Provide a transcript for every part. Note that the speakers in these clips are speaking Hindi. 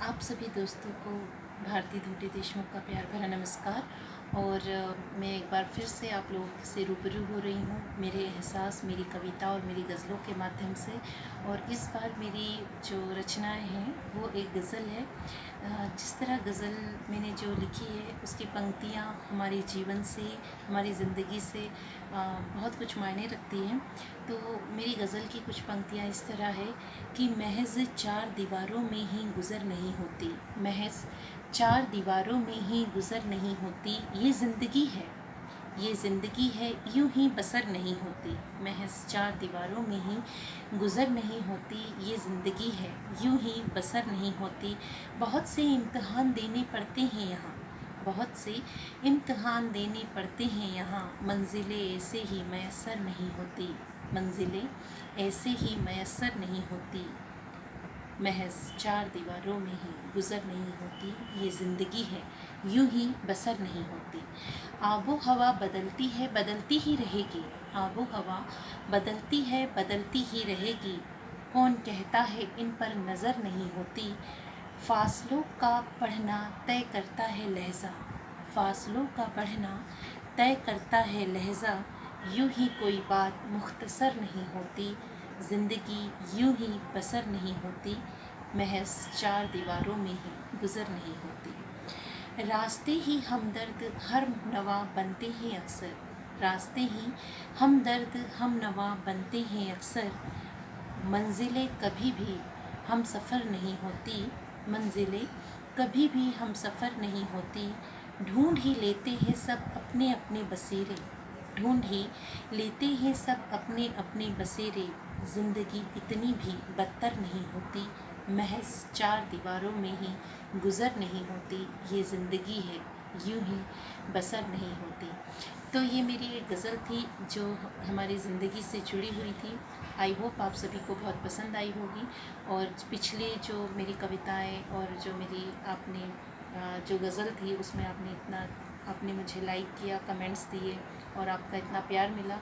आप सभी दोस्तों को भारती धोटी देशमुख का प्यार भरा नमस्कार। और मैं एक बार फिर से आप लोगों से रूबरू हो रही हूँ मेरे एहसास, मेरी कविता और मेरी गज़लों के माध्यम से। और इस बार मेरी जो रचनाएं हैं वो एक गज़ल है। जिस तरह गज़ल मैंने जो लिखी है उसकी पंक्तियाँ हमारे जीवन से, हमारी ज़िंदगी से बहुत कुछ मायने रखती हैं। तो मेरी गज़ल की कुछ पंक्तियाँ इस तरह है कि महज चार दीवारों में ही गुज़र नहीं होती, महज चार दीवारों में ही गुज़र नहीं होती, ये ज़िंदगी है, ये ज़िंदगी है, यूं ही बसर नहीं होती। महज चार दीवारों में ही गुज़र नहीं होती, ये ज़िंदगी है, यूं ही बसर नहीं होती। बहुत से इम्तिहान देने पड़ते हैं यहाँ, बहुत से इम्तिहान देने पड़ते हैं यहाँ, मंजिलें ऐसे ही मैसर नहीं होती, मंजिलें ऐसे ही मैसर नहीं होती। महज चार दीवारों में ही गुज़र नहीं होती, ये ज़िंदगी है, यूं ही बसर नहीं होती। आबो हवा बदलती है, बदलती ही रहेगी, आबो हवा बदलती है, बदलती ही रहेगी। कौन कहता है इन पर नज़र नहीं होती। फासलों का बढ़ना तय करता है लहज़ा, फासलों का बढ़ना तय करता है लहज़ा। यूं ही कोई बात मुख्तसर नहीं होती, ज़िंदगी यूं ही बसर नहीं होती। महज चार दीवारों में ही गुज़र नहीं होती। रास्ते ही हमदर्द हम नवा बनते हैं अक्सर, रास्ते ही हमदर्द हम नवा बनते हैं अक्सर। मंजिलें कभी भी हम सफ़र नहीं होती, मंजिलें कभी भी हम सफ़र नहीं होती। ढूंढ ही लेते हैं सब अपने अपने बसेरे, ढूंढ ही लेते हैं सब अपने अपने बसेरे। ज़िंदगी इतनी भी बदतर नहीं होती, महज चार दीवारों में ही गुज़र नहीं होती, ये ज़िंदगी है, यूं ही बसर नहीं होती। तो ये मेरी एक गज़ल थी जो हमारी ज़िंदगी से जुड़ी हुई थी। आई होप आप सभी को बहुत पसंद आई होगी। और पिछले जो मेरी कविताएं और जो मेरी आपने जो गज़ल थी उसमें आपने मुझे लाइक किया, कमेंट्स दिए और आपका इतना प्यार मिला।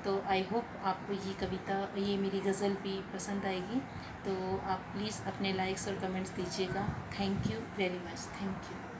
तो आई होप आपको ये मेरी गज़ल भी पसंद आएगी। तो आप प्लीज़ अपने लाइक्स और कमेंट्स दीजिएगा। Thank you very much, thank you.